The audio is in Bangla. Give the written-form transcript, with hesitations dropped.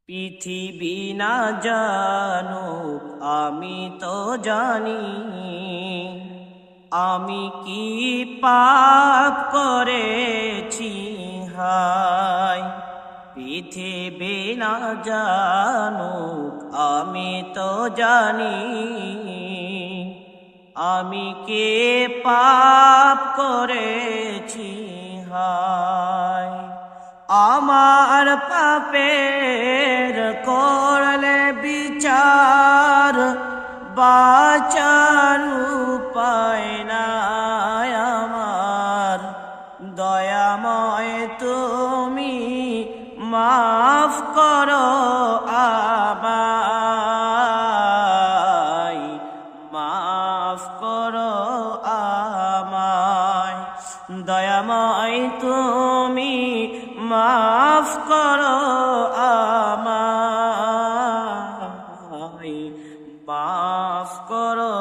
পৃথিবী না জানুক আমি তো জানি, আমি কি পাপ করেছি হায়। পৃথিবী না জানুক আমি তো জানি, আমি কি পাপ করেছি হায়। আমার পাপের করলে বিচার, বাঁচার উপায় নাই আমার। দয়াময় তুমি মাফ করো আমায়, মাফ করো আমায়। দয়াময় তুমি মাফ করো আমায়, মাফ করো